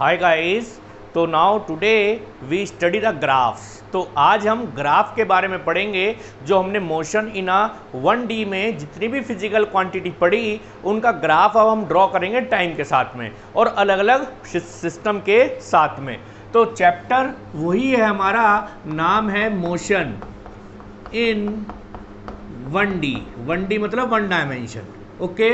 हाय guys. तो now today we study the graphs. तो आज हम ग्राफ के बारे में पढ़ेंगे जो हमने मोशन इन अ 1D में जितनी भी फिजिकल क्वांटिटी पढ़ी उनका ग्राफ अब हम ड्रॉ करेंगे टाइम के साथ में और अलग अलग सिस्टम के साथ में। तो चैप्टर वही है, हमारा नाम है मोशन इन 1D। 1D मतलब 1 डायमेंशन। ओके।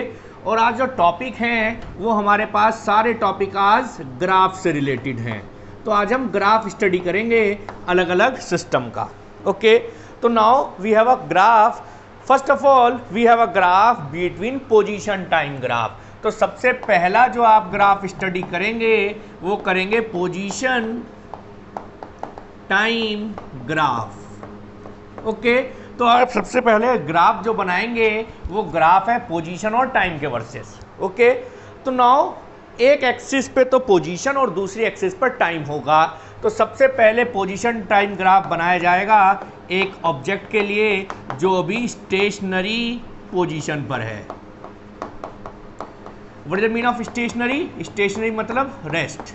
और आज जो टॉपिक हैं वो हमारे पास सारे टॉपिक आज ग्राफ से रिलेटेड हैं। तो आज हम ग्राफ स्टडी करेंगे अलग अलग सिस्टम का। ओके। तो now we have a graph. First of all we have a graph between position time graph. तो सबसे पहला जो आप ग्राफ स्टडी करेंगे वो करेंगे पोजीशन टाइम ग्राफ। ओके। तो आप सबसे पहले ग्राफ जो बनाएंगे वो ग्राफ है पोजीशन और टाइम के वर्सेस। ओके। तो नाउ एक एक्सिस पे तो पोजीशन और दूसरी एक्सिस पर टाइम होगा। तो सबसे पहले पोजीशन टाइम ग्राफ बनाया जाएगा एक ऑब्जेक्ट के लिए जो अभी स्टेशनरी पोजीशन पर है। What is the mean of stationary? Stationary मतलब रेस्ट।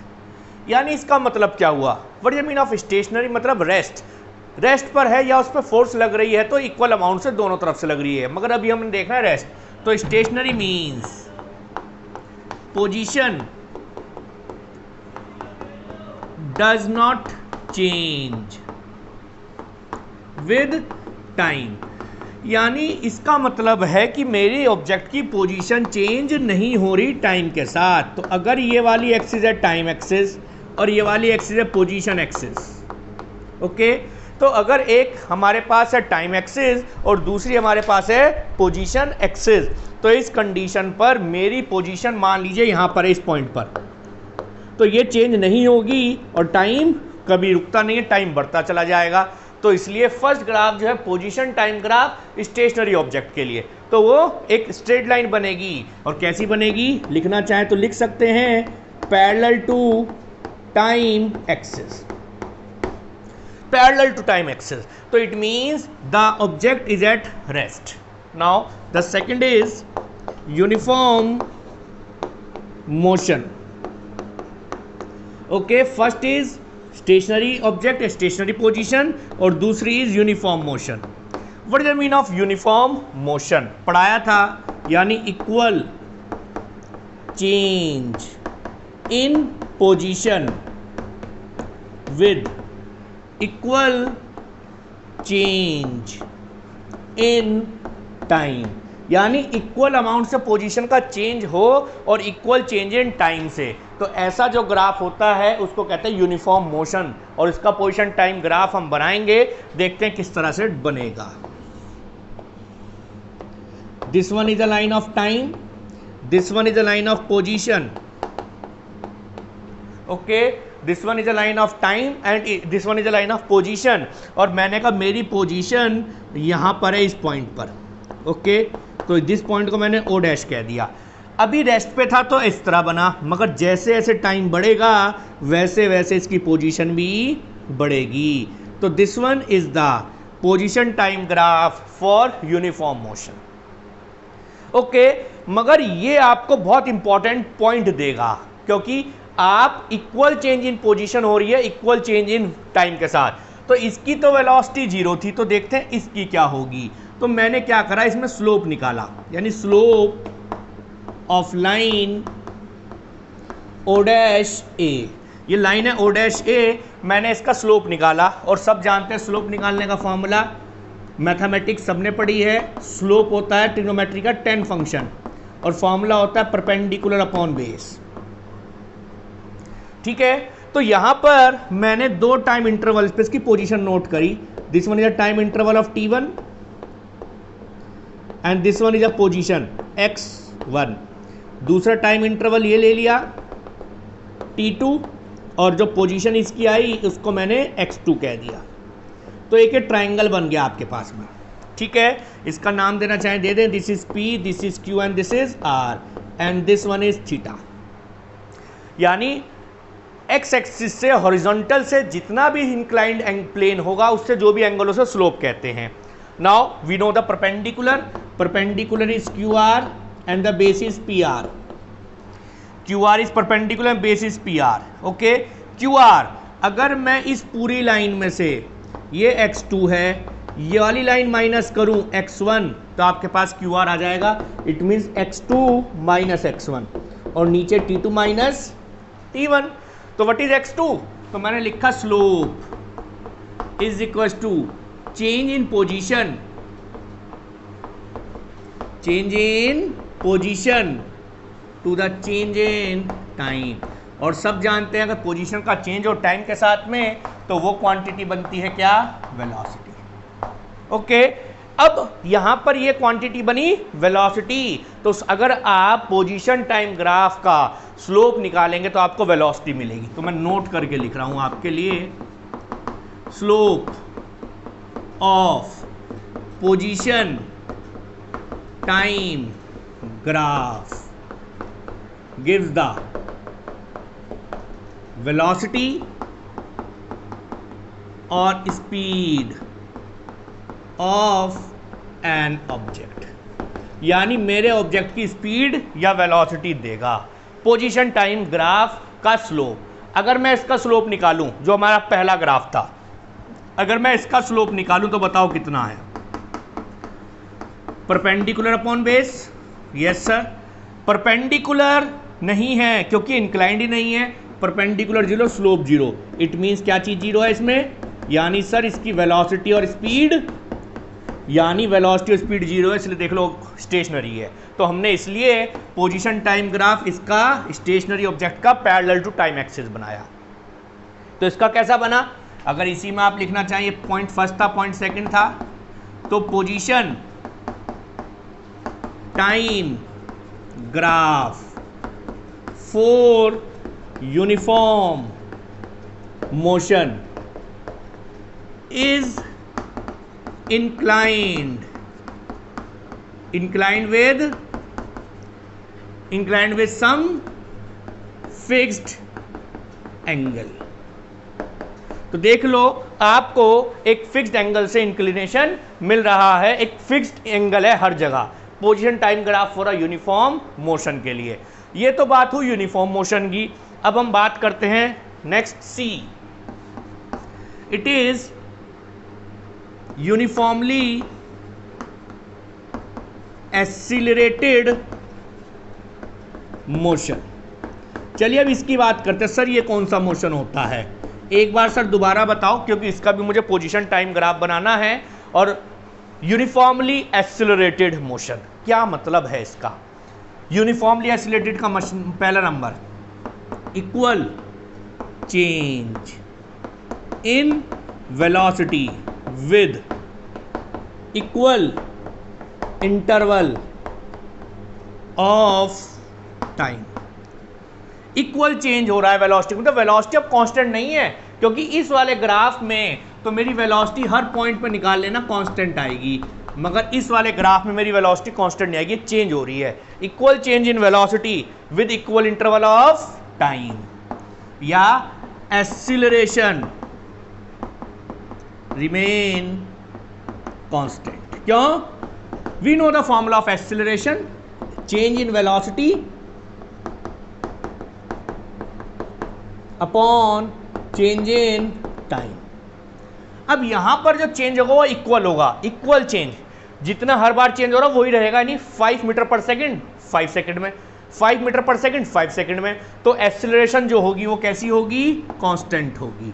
यानी इसका मतलब क्या हुआ? What is the mean of stationary मतलब रेस्ट। रेस्ट पर है या उस पर फोर्स लग रही है तो इक्वल अमाउंट से दोनों तरफ से लग रही है, मगर अभी हमने देखना है रेस्ट। तो stationary means position does not change with time. यानी इसका मतलब है कि मेरी ऑब्जेक्ट की पोजीशन चेंज नहीं हो रही टाइम के साथ। तो अगर ये वाली एक्सिस है टाइम एक्सिस और ये वाली एक्सिस है पोजीशन एक्सिस। ओके। तो अगर एक हमारे पास है टाइम एक्सिस और दूसरी हमारे पास है पोजीशन एक्सिस, तो इस कंडीशन पर मेरी पोजीशन मान लीजिए यहाँ पर है इस पॉइंट पर, तो ये चेंज नहीं होगी और टाइम कभी रुकता नहीं है, टाइम बढ़ता चला जाएगा। तो इसलिए फर्स्ट ग्राफ जो है position time graph stationary object के लिए, तो वो एक स्ट्रेट लाइन बनेगी। और कैसी बनेगी? लिखना चाहे तो लिख सकते हैं parallel to time axis. Parallel to time axis. So it means the object is at rest. Now the second is uniform motion. Okay, first is stationary object, stationary position, और दूसरी is uniform motion. What is the mean of uniform motion? पढ़ाया था, यानी equal change in position with equal change in time. यानी equal amount से position का change हो और इक्वल चेंज इन टाइम से। तो ऐसा जो ग्राफ होता है उसको कहते हैं यूनिफॉर्म मोशन। और इसका पोजीशन टाइम ग्राफ हम बनाएंगे, देखते हैं किस तरह से बनेगा। This one is a line of time, this one is a line of position. Okay. This one is a line of time and this one is a line of position. और मैंने कहा मेरी पोजीशन यहाँ पर है इस point पर। Okay. तो दिस पॉइंट को मैंने ओ डैश कह दिया। अभी रेस्ट पे था तो इस तरह बना, मगर जैसे जैसे टाइम बढ़ेगा वैसे वैसे इसकी पोजीशन भी बढ़ेगी। तो this one is the position time graph for uniform motion. Okay. मगर ये आपको बहुत इंपॉर्टेंट पॉइंट देगा, क्योंकि आप इक्वल चेंज इन पोजीशन हो रही है इक्वल चेंज इन टाइम के साथ। तो इसकी तो वेलोसिटी 0 थी, तो देखते हैं इसकी क्या होगी। तो मैंने क्या करा, इसमें स्लोप निकाला, यानी slope of line O dash A. ये लाइन है ओ डैश ए, मैंने इसका स्लोप निकाला। और सब जानते हैं स्लोप निकालने का फॉर्मूला, मैथमेटिक्स सबने पढ़ी है। स्लोप होता है ट्रिग्नोमेट्री का 10 फंक्शन और फॉर्मूला होता है परपेंडिकुलर अपॉन बेस। ठीक है। तो यहां पर मैंने दो टाइम इंटरवल पे इसकी पोजीशन नोट करी। This one is a time interval of t1 and this one is a position x1। दूसरा टाइम इंटरवल ये ले लिया t2 और जो पोजीशन इसकी आई उसको मैंने x2 कह दिया। तो एक ट्राइंगल बन गया आपके पास में। ठीक है। इसका नाम देना चाहे दे दें, this is p, this is q and this is r and this one is theta. यानी एक्स एक्सिस से हॉरिजॉन्टल से जितना भी इंक्लाइंड प्लेन होगा उससे जो भी एंगल उसे स्लोप कहते हैं। Now we know the perpendicular. Perpendicular is Q R and the base is P R. Q R is perpendicular base is P R. Okay, Q R अगर मैं इस पूरी लाइन में से ये x2 है, ये वाली लाइन माइनस करूं x1, तो आपके पास क्यू आर आ जाएगा। It means x2 minus x1 और नीचे t2 माइनस t1। तो व्हाट इज x2? तो मैंने लिखा slope is equal to change in position, change in position to the change in time. और सब जानते हैं अगर पोजीशन का चेंज हो टाइम के साथ में तो वो क्वांटिटी बनती है क्या? वेलोसिटी। ओके, अब यहां पर ये क्वांटिटी बनी वेलोसिटी। तो अगर आप पोजीशन टाइम ग्राफ का स्लोप निकालेंगे तो आपको वेलोसिटी मिलेगी। तो मैं नोट करके लिख रहा हूं आपके लिए, slope of position time graph gives the velocity और speed of an object, यानी मेरे ऑब्जेक्ट की स्पीड या वेलोसिटी देगा पोजीशन टाइम ग्राफ का स्लोप। अगर मैं इसका स्लोप निकालूं, जो हमारा पहला ग्राफ था, अगर मैं इसका स्लोप निकालूं तो बताओ कितना है? Perpendicular upon base, yes sir. Perpendicular नहीं है क्योंकि इंक्लाइंड ही नहीं है, परपेंडिकुलर 0, स्लोप 0। इट मीन्स क्या चीज 0 है इसमें? यानी सर इसकी वेलोसिटी और स्पीड, यानी वेलोसिटी और स्पीड 0 है, इसलिए देख लो स्टेशनरी है। तो हमने इसलिए पोजीशन टाइम ग्राफ इसका स्टेशनरी ऑब्जेक्ट का पैरेलल टू टाइम एक्सिस बनाया। तो इसका कैसा बना? अगर इसी में आप लिखना चाहिए पॉइंट फर्स्ट था, पॉइंट सेकंड था, तो position time graph for uniform motion is inclined with some fixed angle। तो देख लो आपको एक फिक्स्ड एंगल से इंक्लिनेशन मिल रहा है, एक फिक्स्ड एंगल है हर जगह position time graph for a uniform motion के लिए। ये तो बात हुई यूनिफॉर्म मोशन की। अब हम बात करते हैं next C. It is uniformly accelerated motion. चलिए अब इसकी बात करते हैं। सर ये कौन सा मोशन होता है? एक बार सर दोबारा बताओ, क्योंकि इसका भी मुझे पोजीशन टाइम ग्राफ बनाना है। और यूनिफॉर्मली एक्सीलरेटेड मोशन क्या मतलब है इसका? यूनिफॉर्मली एक्सीलरेटेड का पहला number, equal change in velocity with equal interval of time. Equal change हो रहा है वेलोसिटी, मतलब वेलोसिटी अब कांस्टेंट नहीं है, क्योंकि इस वाले ग्राफ में तो मेरी वेलोसिटी हर पॉइंट पे निकाल लेना कांस्टेंट आएगी, मगर इस वाले ग्राफ में मेरी वेलोसिटी कांस्टेंट नहीं आएगी, चेंज हो रही है। Equal change in velocity with equal interval of time, या एक्सीलरेशन रिमेन कांस्टेंट। क्यों? We know the formula of acceleration, change in velocity upon change in time. अब यहां पर जो चेंज होगा वो इक्वल होगा, इक्वल चेंज, जितना हर बार चेंज हो रहा है वही रहेगा, यानी 5 मीटर पर सेकंड 5 सेकंड में, 5 मीटर पर सेकंड 5 सेकंड में। तो एक्सीलरेशन जो होगी वो कैसी होगी? कांस्टेंट होगी।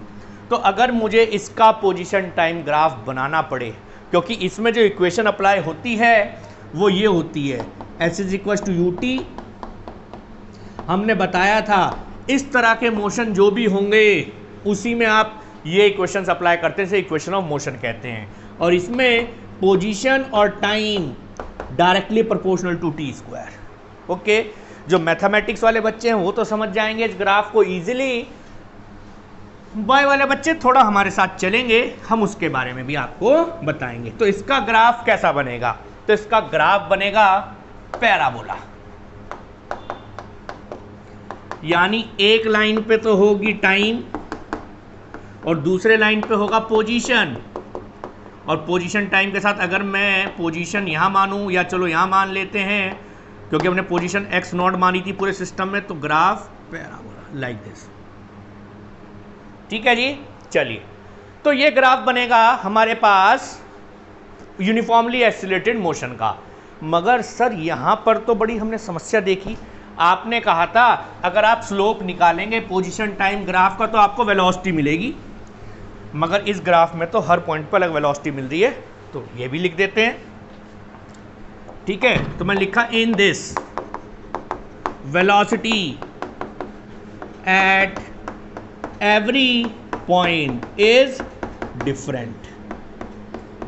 तो अगर मुझे इसका पोजीशन टाइम ग्राफ बनाना पड़े, क्योंकि इसमें जो इक्वेशन अप्लाई होती है वो ये होती है, S is equal to u t. हमने बताया था इस तरह के मोशन जो भी होंगे उसी में आप ये इक्वेशंस अप्लाई करते हैं, इक्वेशन ऑफ मोशन कहते हैं। और इसमें पोजीशन और time directly proportional to t square. Okay, जो मैथमेटिक्स वाले बच्चे हैं वो तो समझ जाएंगे इस ग्राफ को इजीली, बॉय वाले बच्चे थोड़ा हमारे साथ चलेंगे, हम उसके बारे में भी आपको बताएंगे। तो इसका ग्राफ कैसा बनेगा? तो इसका ग्राफ बनेगा पैराबोला, यानी एक लाइन पे तो होगी टाइम और दूसरे लाइन पे होगा पोजीशन, और पोजीशन टाइम के साथ अगर मैं पोजीशन यहाँ मानूँ या चलो यहाँ मान लेते हैं, क्योंकि हमने पोजीशन x नॉट मानी थी पूरे सिस्टम में, तो ग्राफ पैराबोला लाइक दिस। ठीक है जी। चलिए, तो ये ग्राफ बनेगा हमारे पास यूनिफॉर्मली एक्सीलरेटेड मोशन का। मगर सर यहाँ पर तो बड़ी हमने समस्या देखी। आपने कहा था अगर आप स्लोप निकालेंगे पोजीशन टाइम ग्राफ का तो आपको वेलोसिटी मिलेगी, मगर इस ग्राफ में तो हर पॉइंट पर अलग वेलोसिटी मिल रही है, तो ये भी लिख देते हैं। ठीक है, तो मैं लिखा in this velocity at every point is different.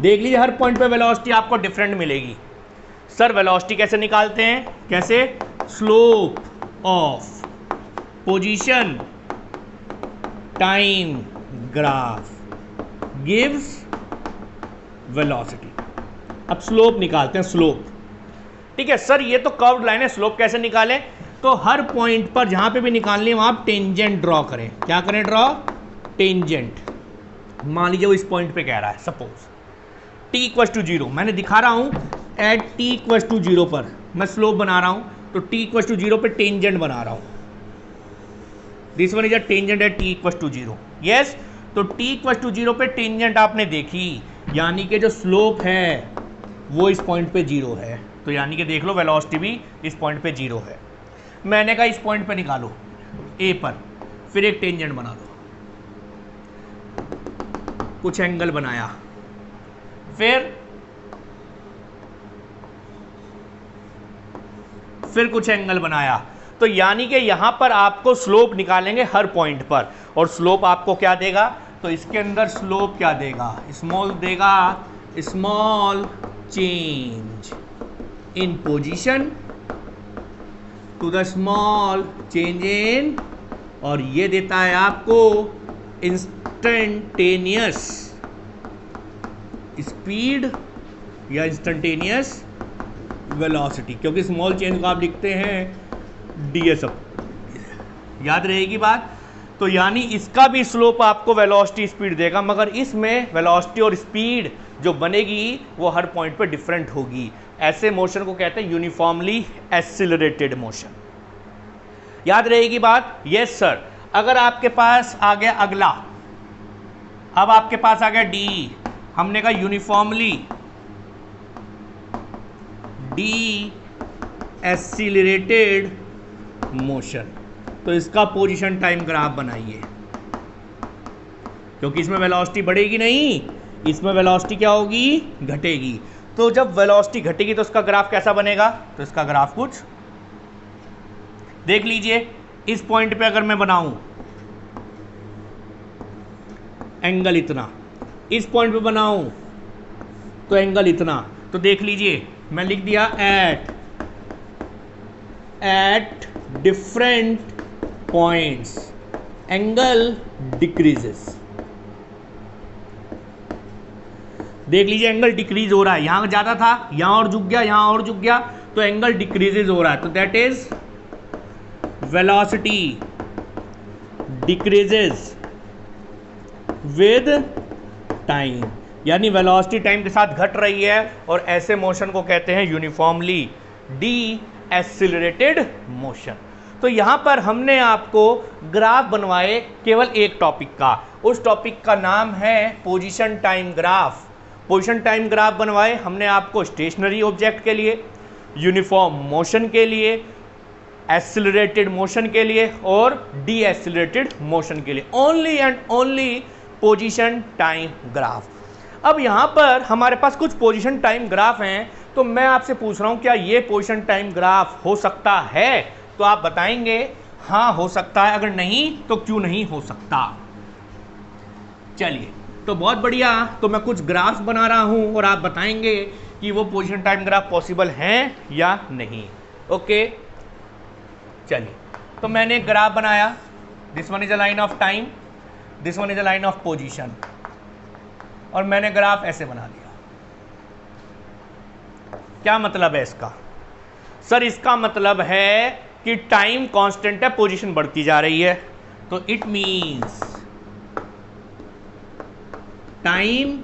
देख लीजिए हर पॉइंट पे वेलोसिटी आपको डिफरेंट मिलेगी। सर वेलोसिटी कैसे निकालते हैं? कैसे? Slope of position time graph gives velocity. अब स्लोप निकालते हैं, स्लोप। ठीक है सर, ये तो कर्व्ड लाइन है, स्लोप कैसे निकालें? तो हर पॉइंट पर जहां पे भी निकालनी है वहां आप टेंजेंट ड्रॉ करें। क्या करें? Draw tangent. मान लीजिए वो इस पॉइंट पे कह रहा है, सपोज t इक्वल्स टू 0, मैंने दिखा रहा हूं एट t इक्वल्स टू 0 पर मैं स्लोप बना रहा हूं, तो t इक्वल्स टू 0 पे टेंजेंट बना रहा हूं। This one is a tangent at t equals to 0। Yes, तो t इक्वल्स टू 0 पे टेंजेंट आपने देखी, यानी कि जो स्लोप है वो इस पॉइंट पे 0 है, तो यानी कि देख लो वेलोसिटी भी इस पॉइंट पे 0 है। मैंने कहा इस पॉइंट पे निकालो a पर, फिर एक टेंजेंट बना दो, कुछ एंगल बनाया, फिर कुछ एंगल बनाया, तो यानी कि यहां पर आपको स्लोप निकालेंगे हर पॉइंट पर, और स्लोप आपको क्या देगा? तो इसके अंदर स्लोप क्या देगा? स्मॉल देगा, small change in position to the small change in, और ये देता है आपको इंस्टेंटेनियस स्पीड या इंस्टेंटेनियस वेलोसिटी, क्योंकि स्मॉल चेंज को आप लिखते हैं ds अप। याद रहेगी बात? तो यानी इसका भी स्लोप आपको वेलोसिटी स्पीड देगा, मगर इसमें वेलोसिटी और स्पीड जो बनेगी वो हर पॉइंट पे डिफरेंट होगी। ऐसे मोशन को कहते हैं यूनिफॉर्मली एक्सिलरेटेड मोशन। याद रहेगी बात? Yes sir. अगर आपके पास आ गया अगला, अब आपके पास आ गया d, हमने कहा यूनिफॉर्मली डी एक्सीलरेटेड मोशन, तो इसका पोजीशन टाइम ग्राफ बनाइए, क्योंकि इसमें वेलोसिटी बढ़ेगी नहीं, इसमें वेलोसिटी क्या होगी? घटेगी। तो जब वेलोसिटी घटेगी तो इसका ग्राफ कैसा बनेगा? तो इसका ग्राफ कुछ देख लीजिए। इस पॉइंट पे अगर मैं बनाऊं एंगल इतना, इस पॉइंट पे बनाऊं तो एंगल इतना, तो देख लीजिए मैं लिख दिया at different points angle decreases. देख लीजिए एंगल डिक्रीज हो रहा है, यहां ज्यादा था, यहां और झुक गया, यहां और झुक गया, तो एंगल डिक्रीजेज हो रहा है, तो that is velocity decreases with time, यानी वेलोसिटी टाइम के साथ घट रही है, और ऐसे मोशन को कहते हैं यूनिफॉर्मली डी एक्सिलरेटेड मोशन। तो यहां पर हमने आपको ग्राफ बनवाए केवल एक टॉपिक का, उस टॉपिक का नाम है position time graph. Position time graph बनवाए हमने आपको स्टेशनरी ऑब्जेक्ट के लिए, यूनिफॉर्म मोशन के लिए, एक्सिलरेटेड मोशन के लिए और डी एक्सिलरेटेड मोशन के लिए, only and only position time graph. अब यहाँ पर हमारे पास कुछ पोजीशन टाइम ग्राफ हैं, तो मैं आपसे पूछ रहा हूँ क्या ये पोजीशन टाइम ग्राफ हो सकता है? तो आप बताएंगे हाँ हो सकता है, अगर नहीं तो क्यों नहीं हो सकता। चलिए, तो बहुत बढ़िया, तो मैं कुछ ग्राफ्स बना रहा हूँ और आप बताएंगे कि वो पोजीशन टाइम ग्राफ पॉसिबल हैं या नहीं। ओके, चलिए, तो मैंने एक ग्राफ बनाया, this one is a line of time, this one is a line of position, और मैंने ग्राफ ऐसे बना दिया। क्या मतलब है इसका? सर इसका मतलब है कि टाइम कांस्टेंट है, पोजीशन बढ़ती जा रही है, तो it means time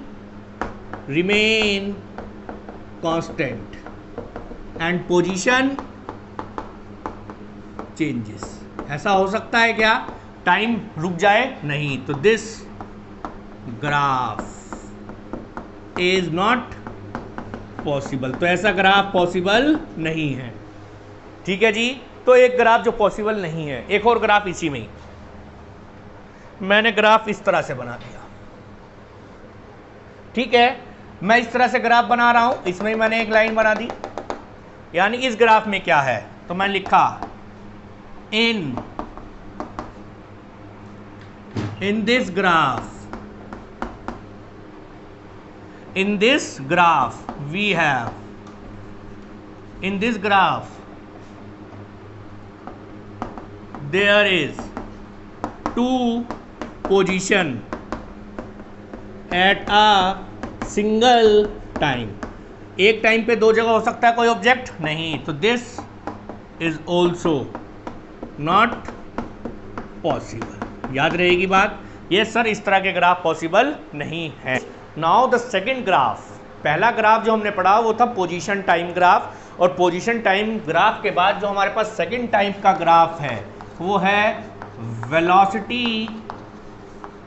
remain constant and position changes. ऐसा हो सकता है क्या टाइम रुक जाए? नहीं। तो this graph is not possible. तो ऐसा ग्राफ पॉसिबल नहीं है। ठीक है जी। तो एक ग्राफ जो पॉसिबल नहीं है, एक और ग्राफ इसी में ही। मैंने ग्राफ इस तरह से बना दिया। ठीक है, मैं इस तरह से ग्राफ बना रहा हूं, इसमें ही मैंने एक लाइन बना दी। यानी इस ग्राफ में क्या है, तो मैंने लिखा in this graph we have in this graph there is two position at a single time। एक टाइम पे दो जगह हो सकता है कोई ऑब्जेक्ट? नहीं। तो this is also not possible. याद रहेगी बात? यस सर, इस तरह के ग्राफ पॉसिबल नहीं है। नाउ द सेकेंड ग्राफ, पहला ग्राफ जो हमने पढ़ा वो था पोजीशन टाइम ग्राफ, और पोजीशन टाइम ग्राफ के बाद जो हमारे पास सेकेंड टाइप का ग्राफ है वो है वेलोसिटी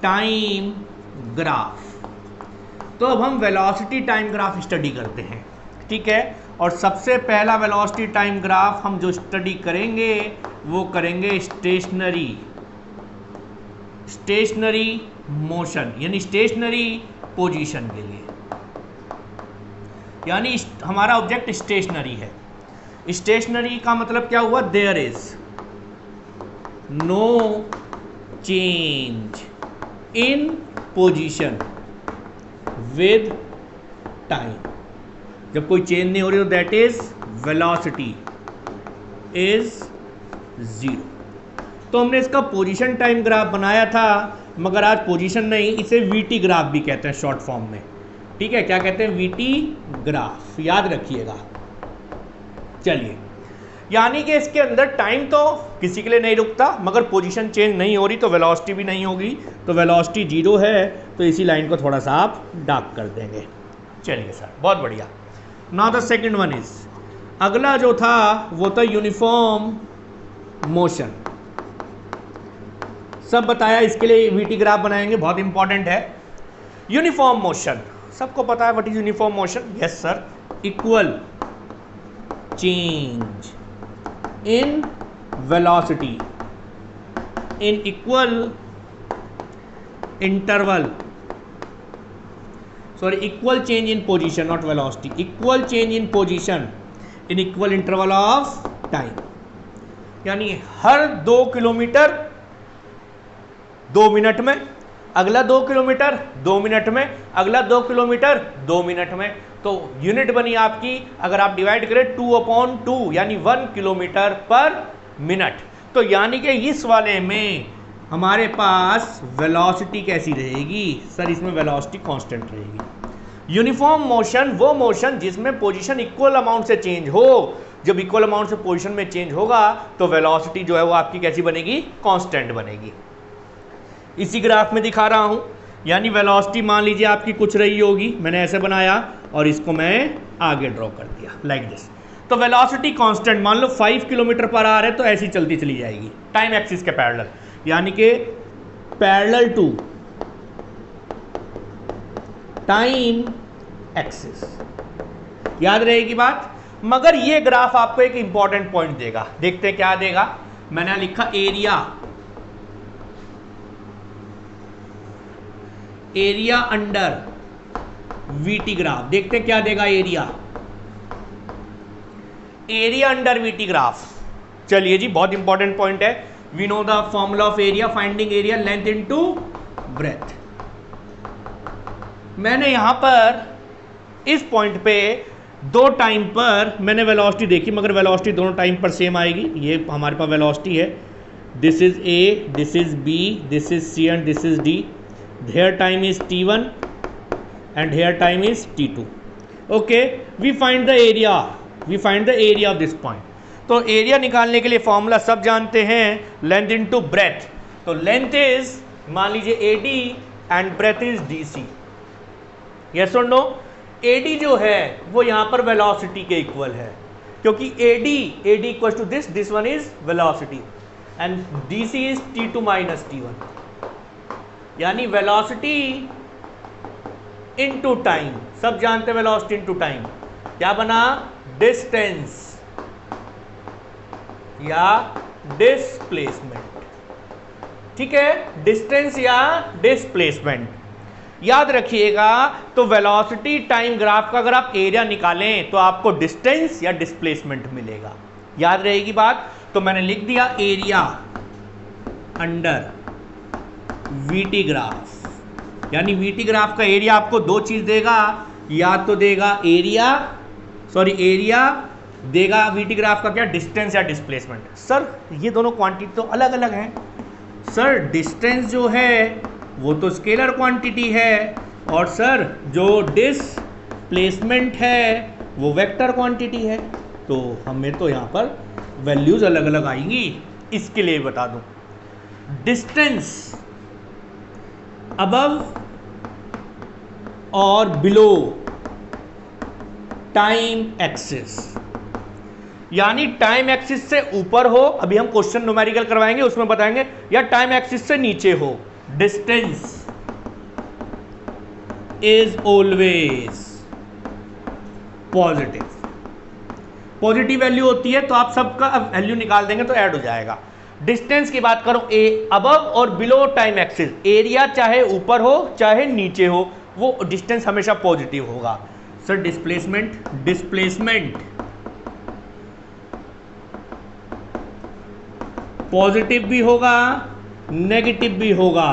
टाइम ग्राफ। तो अब हम वेलोसिटी टाइम ग्राफ स्टडी करते हैं। ठीक है, और सबसे पहला वेलोसिटी टाइम ग्राफ हम जो स्टडी करेंगे वो करेंगे स्टेशनरी मोशन, यानी स्टेशनरी पोजीशन के लिए। यानी हमारा ऑब्जेक्ट स्टेशनरी है। स्टेशनरी का मतलब क्या हुआ? There is no change in position with time. जब कोई चेंज नहीं हो रही तो that is velocity is zero. तो हमने इसका पोजीशन टाइम ग्राफ बनाया था, मगर आज पोजीशन नहीं, इसे वीटी ग्राफ भी कहते हैं शॉर्ट फॉर्म में। ठीक है, क्या कहते हैं? वीटी ग्राफ, याद रखिएगा। चलिए, यानी कि इसके अंदर टाइम तो किसी के लिए नहीं रुकता, मगर पोजीशन चेंज नहीं हो रही तो वेलोसिटी भी नहीं होगी। तो वेलोसिटी जीरो है, तो इसी लाइन को थोड़ा सा आप डार्क कर देंगे। चलिए सर, बहुत बढ़िया। Now the second one is, अगला जो था वो था यूनिफॉर्म मोशन। सब बताया, इसके लिए वीटी ग्राफ बनाएंगे, बहुत इंपॉर्टेंट है। यूनिफॉर्म मोशन सबको पता है। What is uniform motion? Yes sir, equal change in velocity in equal interval, sorry, equal change in position, not velocity, equal change in position in equal interval of time. यानी हर 2 kilometre 2 minute में, अगला 2 kilometre 2 minute में, अगला 2 kilometre 2 minute में। तो unit बनी आपकी, अगर आप डिवाइड करें 2/2, यानी 1 किलोमीटर पर मिनट। तो यानी कि इस वाले में हमारे पास वेलोसिटी कैसी रहेगी? सर, इसमें वेलोसिटी कांस्टेंट रहेगी। यूनिफॉर्म मोशन वो मोशन जिसमें पोजीशन इक्वल अमाउंट से चेंज हो। जब इक्वल अमाउंट से पोजीशन में चेंज होगा तो वेलोसिटी जो है वो आपकी कैसी बनेगी? कांस्टेंट बनेगी। इसी ग्राफ में दिखा रहा हूं। यानी वेलोसिटी मान लीजिए आपकी कुछ रही होगी, मैंने ऐसे बनाया और इसको मैं आगे ड्रॉ कर दिया लाइक दिस। तो वेलोसिटी कांस्टेंट मान लो 5 किलोमीटर पर आवर है, तो ऐसी चलती चली जाएगी टाइम एक्सिस के पैरेलल, यानी कि पैरेलल टू टाइम एक्सिस। याद रहेगी बात? मगर ये ग्राफ आपको एक इंपॉर्टेंट पॉइंट देगा। देखते हैं क्या देगा। मैंने लिखा एरिया अंडर वीटी ग्राफ। देखते हैं क्या देगा एरिया अंडर वीटी ग्राफ। चलिए जी, बहुत इंपॉर्टेंट पॉइंट है। We know the formula of area, finding area length into breadth. मैंने यहां पर इस पॉइंट पे 2 टाइम पर मैंने वेलोसिटी देखी, मगर वेलोसिटी दोनों टाइम पर सेम आएगी। ये हमारे पास वेलोसिटी है, this is A, this is B, this is C and this is D. Here time is t1 and here time is t2. Okay, we find the area of this point. तो area निकालने के लिए formula सब जानते हैं, length into breadth. तो length is मान लीजिए AD and breadth is DC। Yes और नो? AD जो है वो यहां पर वेलोसिटी के इक्वल है। क्योंकि AD equal to this one is velocity and DC is T2 minus T1, यानी वेलोसिटी इनटू टाइम, सब जानते हैं वेलोसिटी इनटू टाइम क्या बना, डिस्टेंस या डिस्प्लेसमेंट। ठीक है, डिस्टेंस या डिस्प्लेसमेंट याद रखिएगा। तो वेलोसिटी टाइम ग्राफ का अगर आप एरिया निकालें तो आपको डिस्टेंस या डिस्प्लेसमेंट मिलेगा, याद रहेगी बात। तो मैंने लिख दिया एरिया अंडर VT ग्राफ, यानी VT ग्राफ का एरिया आपको दो चीज देगा, या तो देगा एरिया देगा VT ग्राफ का क्या, डिस्टेंस या डिस्प्लेसमेंट। सर ये दोनों क्वांटिटी तो अलग अलग हैं। सर डिस्टेंस जो है वो तो स्केलर क्वांटिटी है, और सर जो डिस्प्लेसमेंट है वो वेक्टर क्वांटिटी है। तो हमें तो यहाँ पर वैल्यूज अलग अलग आएंगी। इसके लिए बता दूं, डिस्टेंस अबव और बिलो टाइम एक्सिस, यानी टाइम एक्सिस से ऊपर हो, अभी हम क्वेश्चन न्यूमेरिकल करवाएंगे उसमें बताएंगे, या टाइम एक्सिस से नीचे हो, distance is always positive. Positive value होती है तो आप सबका वैल्यू निकाल देंगे तो ऐड हो जाएगा। डिस्टेंस की बात करो, अबव और बिलो टाइम एक्सिस, एरिया चाहे ऊपर हो चाहे नीचे हो, वो डिस्टेंस हमेशा पॉजिटिव होगा। सर डिस्प्लेसमेंट पॉजिटिव भी होगा नेगेटिव भी होगा।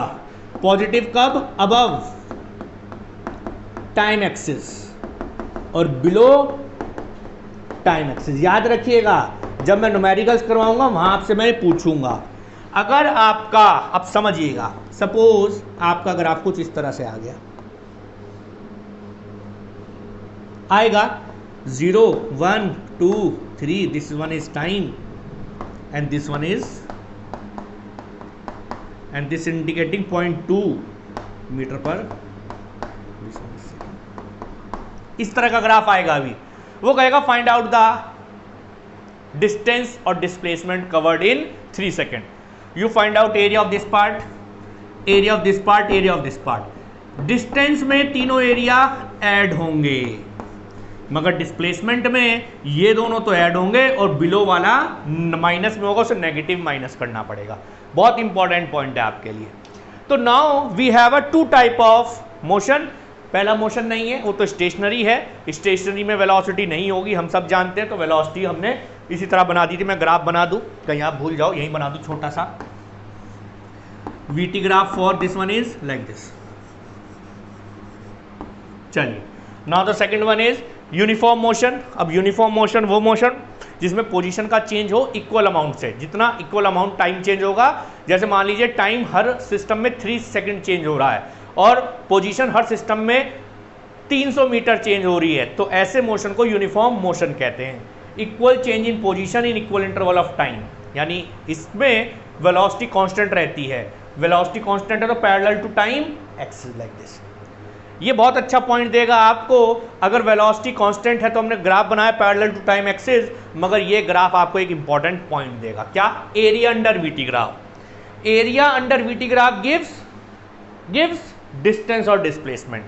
पॉजिटिव कब, अबव टाइम एक्सिस और बिलो टाइम एक्सिस। याद रखिएगा, जब मैं न्यूमेरिकल्स करवाऊंगा वहां आपसे मैं पूछूंगा। अगर आपका, अब समझिएगा, सपोज आपका ग्राफ कुछ इस तरह से आ गया, आएगा 0 1 2 3, this one is time and this one is, and this indicating 0.2 metre पर, इस तरह का ग्राफ आएगा। अभी वो कहेगा फाइंड आउट द डिस्टेंस और displacement covered in 3 second. You find out area of this part, area of this part, area of this part. Distance में तीनों एरिया ऐड होंगे, मगर डिस्प्लेसमेंट में ये दोनों तो ऐड होंगे और बिलो वाला माइनस में होगा, उसे नेगेटिव माइनस करना पड़ेगा। बहुत इंपॉर्टेंट पॉइंट है आपके लिए। तो now we have a 2 type of motion. पहला मोशन नहीं है, वो तो स्टेशनरी है। स्टेशनरी में वेलोसिटी नहीं होगी, हम सब जानते हैं। तो वेलोसिटी हमने इसी तरह बना दी थी। मैं ग्राफ बना दूं, कहीं आप भूल जाओ, यही बना दूं छोटा सा। VT graph for this one is like this. चलिए, now the second one is uniform motion. अब यूनिफॉर्म मोशन वो मोशन जिसमें पोजीशन का चेंज हो इक्वल अमाउंट से। जितना इक्वल अमाउंट टाइम चेंज होगा, जैसे मान लीजिए टाइम हर सिस्टम में 3 सेकंड चेंज हो रहा है और पोजीशन हर सिस्टम में 300 मीटर चेंज हो रही है, तो ऐसे मोशन को यूनिफॉर्म मोशन कहते हैं। Equal change in position in equal interval of time, यानी इसमें वेलोसिटी कांस्टेंट रहती है। वेलोसिटी कांस्टेंट है तो parallel to time axis like this. ये बहुत अच्छा पॉइंट देगा आपको। अगर वेलोसिटी कांस्टेंट है तो हमने ग्राफ बनाया पैरेलल टू टाइम एक्सिस, मगर ये ग्राफ आपको एक इंपॉर्टेंट पॉइंट देगा, क्या, area under VT graph. Area under VT graph gives distance और displacement.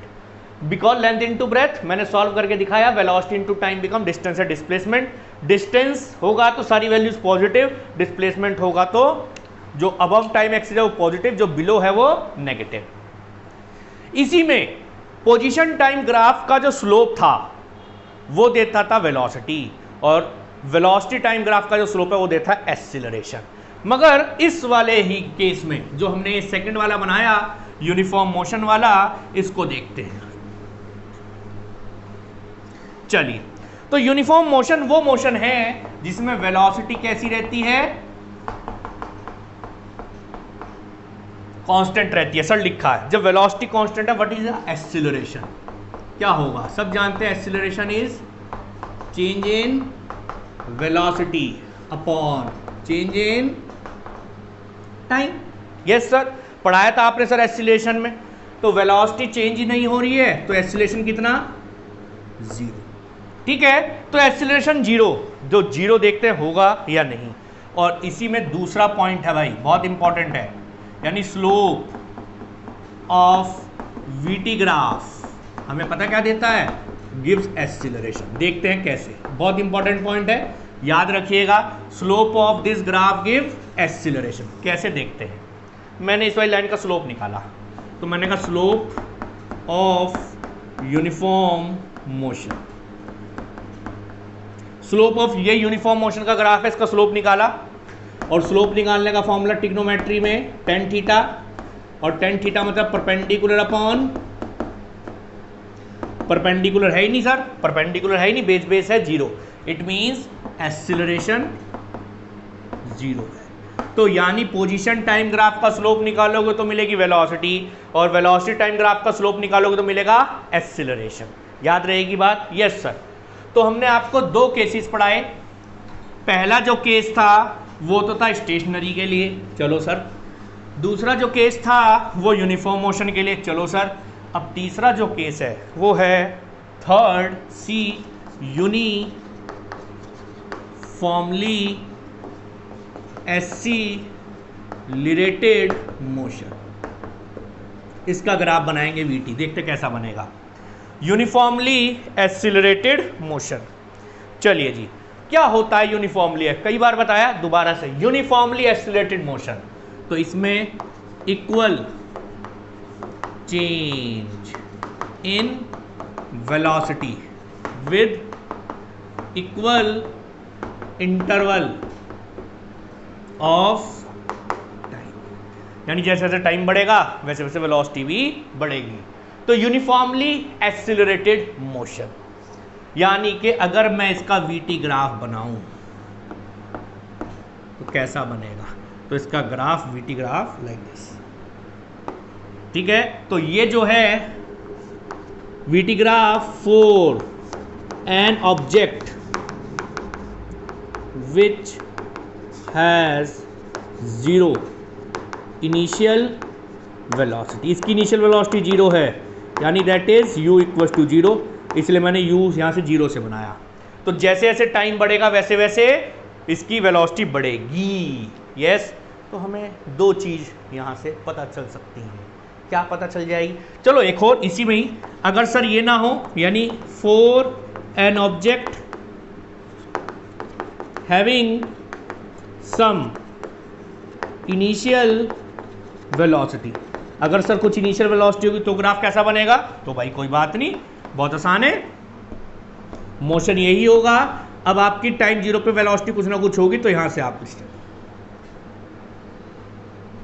Because length into breadth मैंने सॉल्व करके दिखाया, velocity into time become distance और डिस्प्लेसमेंट। डिस्टेंस होगा तो सारी वैल्यूज पॉजिटिव, डिस्प्लेसमेंट होगा तो जो अबव टाइम एक्सिस है वो पॉजिटिव, जो बिलो है वो नेगेटिव। इसी में पोजीशन टाइम ग्राफ का जो स्लोप था वो देता था वेलोसिटी, और वेलोसिटी टाइम ग्राफ का जो स्लोप है वो देता है एक्सीलरेशन। मगर इस वाले ही केस में जो हमने सेकंड वाला बनाया यूनिफॉर्म मोशन वाला, इसको देखते हैं। चलिए, तो यूनिफॉर्म मोशन वो मोशन है जिसमें वेलोसिटी कैसी रहती है, कांस्टेंट रहती है। सर लिखा है, जब वेलोसिटी कांस्टेंट है व्हाट इज एक्सीलरेशन, क्या होगा, सब जानते हैं acceleration is change in velocity upon change in time. Yes sir, पढ़ाया था आपने सर एक्सीलरेशन में। तो वेलोसिटी चेंज ही नहीं हो रही है तो एक्सीलरेशन कितना, 0। ठीक है, तो एक्सीलरेशन जीरो, जो जीरो देखते हैं होगा या नहीं। और इसी में दूसरा पॉइंट है भाई, बहुत इंपॉर्टेंट है, यानी स्लोप ऑफ वीटी ग्राफ हमें पता क्या देता है, गिव्स एक्सीलरेशन। देखते हैं कैसे, बहुत इंपॉर्टेंट पॉइंट है, याद रखिएगा। Slope of this graph give acceleration, कैसे देखते हैं। मैंने इस वाली लाइन का स्लोप निकाला, तो मैंने कहा slope of uniform motion, slope of ये यूनिफॉर्म मोशन का ग्राफ है, इसका स्लोप निकाला। और स्लोप निकालने का फॉर्मूला ट्रिग्नोमेट्री में tan थीटा, और tan थीटा मतलब परपेंडिकुलर अपॉन परपेंडिकुलर है ही नहीं सर, परपेंडिकुलर है ही नहीं, बेस बेस है zero, it means acceleration zero है। तो यानी पोजीशन टाइम ग्राफ का स्लोप निकालोगे तो मिलेगी वेलोसिटी, और वेलोसिटी टाइम ग्राफ का स्लोप निकालोगे तो मिलेगा एक्सीलरेशन। याद रहेगी बात? Yes sir. तो हमने आपको दो केसेस पढ़ाए। पहला जो केस था वो तो था स्टेशनरी के लिए, चलो सर। दूसरा जो केस था वो यूनिफॉर्म मोशन के लिए, चलो सर। अब तीसरा जो केस है वो है third C, uniformly accelerated motion. इसका ग्राफ बनाएंगे वीटी, देखते कैसा बनेगा। यूनिफॉर्मली एक्सीलरेटेड मोशन, चलिए जी, क्या होता है यूनिफॉर्मली? कई बार बताया, दोबारा से। यूनिफॉर्मली एक्सीलरेटेड मोशन, तो इसमें equal change in velocity with equal interval of time, यानी जैसे जैसे टाइम बढ़ेगा वैसे वैसे वेलोसिटी भी बढ़ेगी। तो यूनिफॉर्मली एक्सीलरेटेड मोशन, यानी कि अगर मैं इसका वीटी ग्राफ बनाऊं तो कैसा बनेगा? तो इसका graph VT graph like this, ठीक है। तो ये जो है VT graph for an object which has zero initial velocity, इसकी इनिशियल वेलोसिटी जीरो है, यानी that is u equals to zero, इसलिए मैंने u यहाँ से जीरो से बनाया। तो जैसे जैसे टाइम बढ़ेगा वैसे वैसे इसकी वेलोसिटी बढ़ेगी। यस, तो हमें दो चीज़ यहाँ से पता चल सकती हैं। क्या पता चल जाएगी? चलो एक और इसी में ही, अगर सर ये ना हो, यानी for an object having some initial velocity, अगर सर कुछ इनिशियल वेलोसिटी होगी तो ग्राफ कैसा बनेगा? तो भाई कोई बात नहीं, बहुत आसान है, मोशन यही होगा। अब आपकी टाइम जीरो पे वेलोसिटी कुछ ना कुछ होगी तो यहां से आप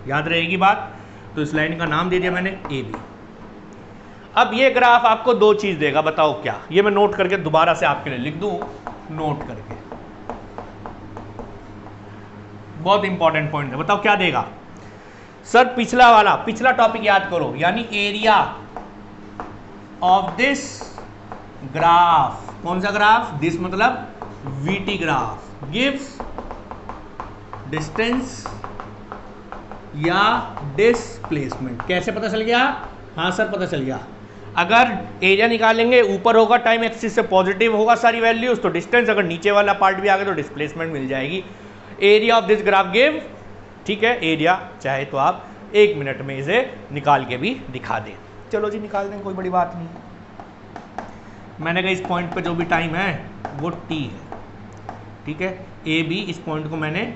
याद रहेगी बात। तो इस लाइन का नाम दे दिया मैंने ए बी। अब ये ग्राफ आपको दो चीज देगा, बताओ क्या? ये मैं नोट करके दोबारा से आपके लिए लिख दूं, नोट करके, बहुत इंपॉर्टेंट पॉइंट है। बताओ क्या देगा सर? पिछला वाला, पिछला टॉपिक याद करो, यानी एरिया ऑफ दिस ग्राफ। कौन सा ग्राफ? दिस मतलब वीटी ग्राफ गिव्स डिस्टेंस या डिस्प्लेसमेंट। कैसे पता चल गया? हाँ सर पता चल गया। अगर एरिया निकालेंगे, ऊपर होगा टाइम एक्सिस से पॉजिटिव होगा सारी वैल्यूज, तो डिस्टेंस, अगर नीचे वाला पार्ट भी आ गया तो डिस्प्लेसमेंट मिल जाएगी। Area of this graph give, ठीक है, एरिया चाहे तो आप 1 मिनट में इसे निकाल के भी दिखा दें। चलो जी निकाल दें, कोई बड़ी बात नहीं। मैंने कहा इस पॉइंट पे जो भी टाइम है वो t है, ठीक है। ए बी, इस पॉइंट को मैंने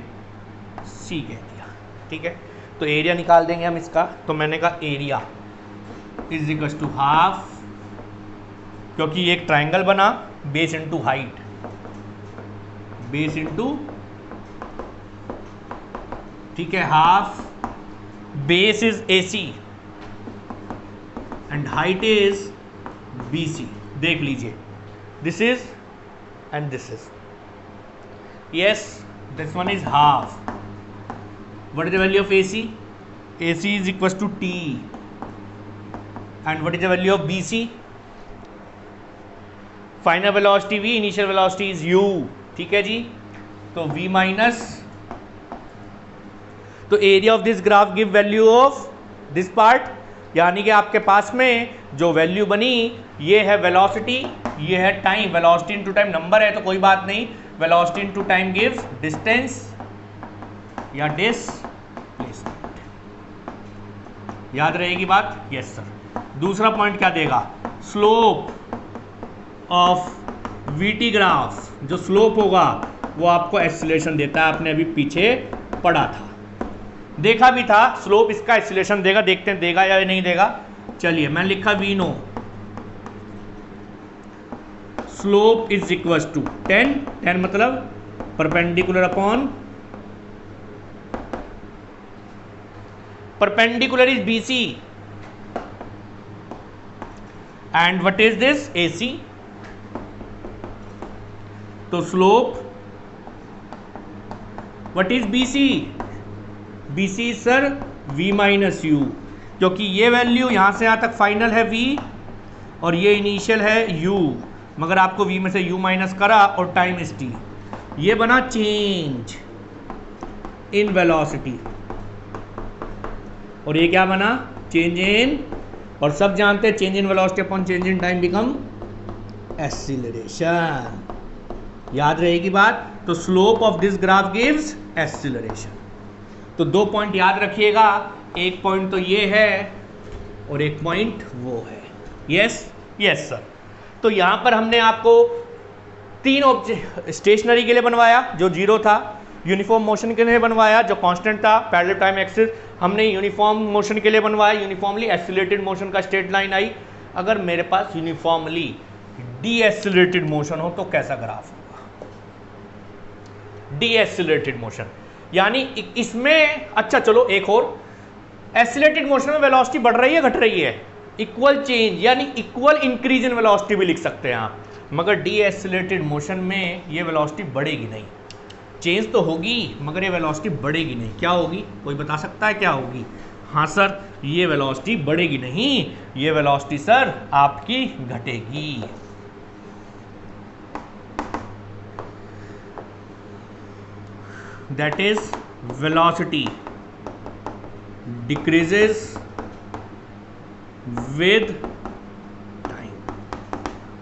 c कह दिया, ठीक है। तो एरिया निकाल देंगे हम इसका। तो मैंने कहा area is equal to half, क्योंकि ये एक ट्राइंगल बना, base into height, base into, ठीक है, half, base is AC and height is BC। देख लीजिए, this is and this is, yes, this one is half. What is the value of AC? AC is equal to T and what is the value of BC? Final velocity V, initial velocity is U, ठीक है जी। तो V minus, तो area of this graph give value of this part, यानी कि आपके पास में जो वैल्यू बनी ये है वेलोसिटी, ये है time. Velocity into time number है तो कोई बात नहीं, velocity into time gives distance या डिस्प्लेसमेंट। याद रहेगी बात? Yes sir. दूसरा पॉइंट क्या देगा? स्लोप ऑफ वीटी ग्राफ, जो स्लोप होगा वो आपको एक्सीलरेशन देता है, आपने अभी पीछे पढ़ा था, देखा भी था। स्लोप इसका एक्सीलरेशन देगा, देखते हैं देगा या नहीं देगा। चलिए मैंने लिखा we know slope is equal to 10 मतलब perpendicular upon perpendicular is BC and what is this? AC। तो slope what is BC? BC sir V minus U, क्योंकि ये वैल्यू यहां से यहां तक फाइनल है V और ये इनिशियल है U, मगर आपको V में से U माइनस करा और टाइम इज T, ये बना चेंज इन वेलोसिटी और ये क्या बना? चेंज इन, और सब जानते हैं change in velocity upon change in time become acceleration. याद रहेगी बात? तो slope of this graph gives acceleration. तो 2 पॉइंट याद रखिएगा, एक पॉइंट तो ये है और एक पॉइंट वो है। Yes yes sir. तो यहां पर हमने आपको 3 ऑब्जेक्ट स्टेशनरी के लिए बनवाया जो 0 था, यूनिफॉर्म मोशन के लिए बनवाया जो कांस्टेंट था, पैरेलल टाइम एक्सिस हमने यूनिफॉर्म मोशन के लिए बनवाया, यूनिफॉर्मली एक्सीलरेटेड मोशन का स्ट्रेट लाइन आई। अगर मेरे पास यूनिफॉर्मली डीएक्सीलरेटेड मोशन हो तो कैसा ग्राफ होगा? डीएक्सीलरेटेड मोशन यानी इसमें, अच्छा चलो एक और, एक्सीलरेटेड मोशन में वेलोसिटी बढ़ रही है घट रही है? इक्वल चेंज यानी इक्वल इंक्रीज इन वेलोसिटी भी लिख सकते हैं आप, मगर डीएक्सीलरेटेड मोशन में ये वेलोसिटी बढ़ेगी नहीं, चेंज तो होगी मगर ये वेलोसिटी बढ़ेगी नहीं। क्या होगी? कोई बता सकता है क्या होगी? हाँ सर, ये वेलोसिटी बढ़ेगी नहीं, ये वेलोसिटी सर आपकी घटेगी। That is velocity decreases with time,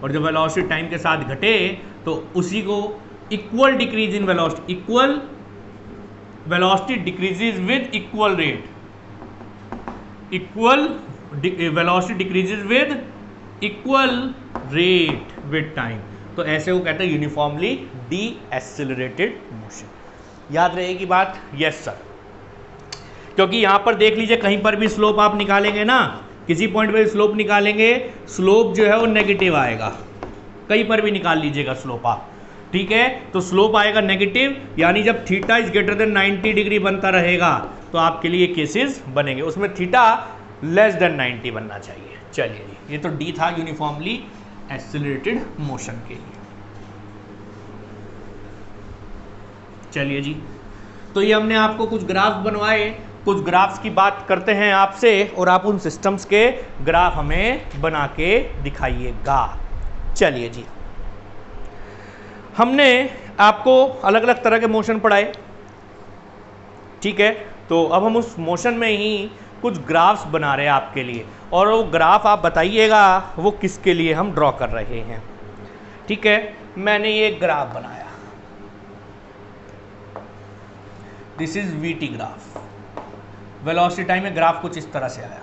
और जब वेलोसिटी टाइम के साथ घटे तो उसी को equal decrease in velocity, equal velocity decreases with equal rate, equal velocity decreases with equal rate with time. तो ऐसे वो कहते हैं यूनिफॉर्मली डी एक्सीलरेटेड मोशन। याद रहेगी बात? Yes sir. क्योंकि यहां पर देख लीजिए कहीं पर भी स्लोप आप निकालेंगे ना, किसी पॉइंट पे स्लोप निकालेंगे, स्लोप जो है वो नेगेटिव आएगा, कहीं पर भी निकाल लीजिएगा स्लोप आप, ठीक है? तो स्लोप आएगा नेगेटिव, यानी जब theta is greater than 90 degree बनता रहेगा तो आपके लिए केसेस बनेंगे, उसमें थीटा लेस देन 90 बनना चाहिए। चलिए जी, ये तो डी था यूनिफॉर्मली एक्सीलरेटेड मोशन के लिए। चलिए जी, तो ये हमने आपको कुछ ग्राफ बनवाए, कुछ ग्राफ्स की बात करते हैं आपसे और आप उन सिस्टम्स के ग्राफ हमें बना के दिखाइएगा। चलिए जी, हमने आपको अलग अलग तरह के मोशन पढ़ाए, ठीक है? तो अब हम उस मोशन में ही कुछ ग्राफ्स बना रहे हैं आपके लिए, और वो ग्राफ आप बताइएगा वो किसके लिए हम ड्रॉ कर रहे हैं, ठीक है? मैंने ये ग्राफ बनाया, this is VT graph, velocity time में ग्राफ कुछ इस तरह से आया।